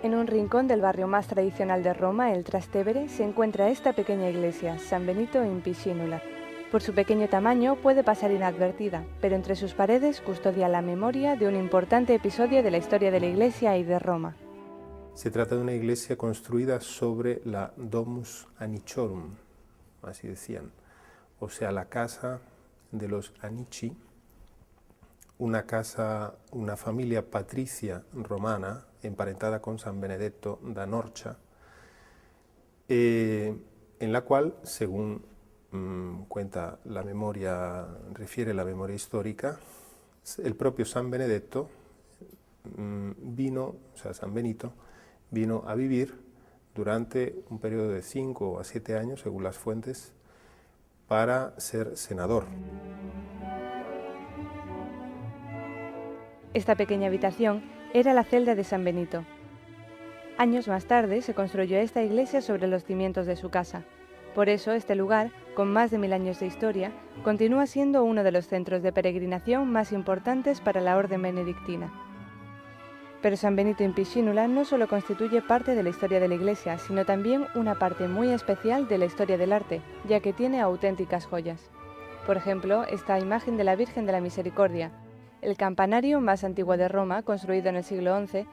En un rincón del barrio más tradicional de Roma, el Trastevere, se encuentra esta pequeña iglesia, San Benito in Piscínula. Por su pequeño tamaño puede pasar inadvertida, pero entre sus paredes custodia la memoria de un importante episodio de la historia de la iglesia y de Roma. Se trata de una iglesia construida sobre la Domus Anicorum, así decían, o sea, la casa de los Anici, una familia patricia romana emparentada con San Benedetto da Norcia, en la cual, según cuenta la memoria, refiere la memoria histórica, el propio San Benedetto San Benito vino a vivir durante un periodo de 5 a 7 años, según las fuentes, para ser senador. Esta pequeña habitación era la celda de San Benito. Años más tarde se construyó esta iglesia sobre los cimientos de su casa. Por eso este lugar, con más de 1000 años de historia, continúa siendo uno de los centros de peregrinación más importantes para la orden benedictina. Pero San Benito in Piscínula no solo constituye parte de la historia de la iglesia, sino también una parte muy especial de la historia del arte, ya que tiene auténticas joyas. Por ejemplo, esta imagen de la Virgen de la Misericordia, el campanario más antiguo de Roma, construido en el siglo XI,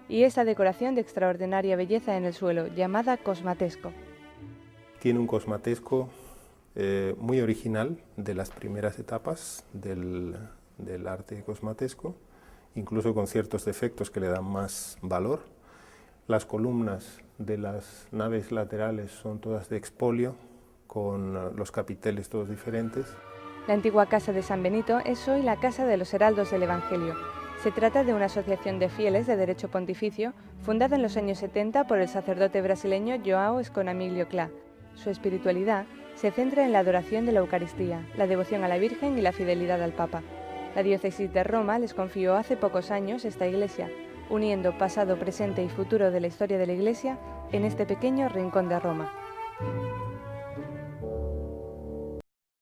y esta decoración de extraordinaria belleza en el suelo, llamada cosmatesco. Tiene un cosmatesco muy original de las primeras etapas del arte cosmatesco, incluso con ciertos defectos que le dan más valor. Las columnas de las naves laterales son todas de expolio, con los capiteles todos diferentes. La antigua casa de San Benito es hoy la Casa de los Heraldos del Evangelio. Se trata de una asociación de fieles de derecho pontificio fundada en los años 70 por el sacerdote brasileño João Esconamilio Clá. Su espiritualidad se centra en la adoración de la Eucaristía, la devoción a la Virgen y la fidelidad al Papa. La diócesis de Roma les confió hace pocos años esta iglesia, uniendo pasado, presente y futuro de la historia de la iglesia en este pequeño rincón de Roma.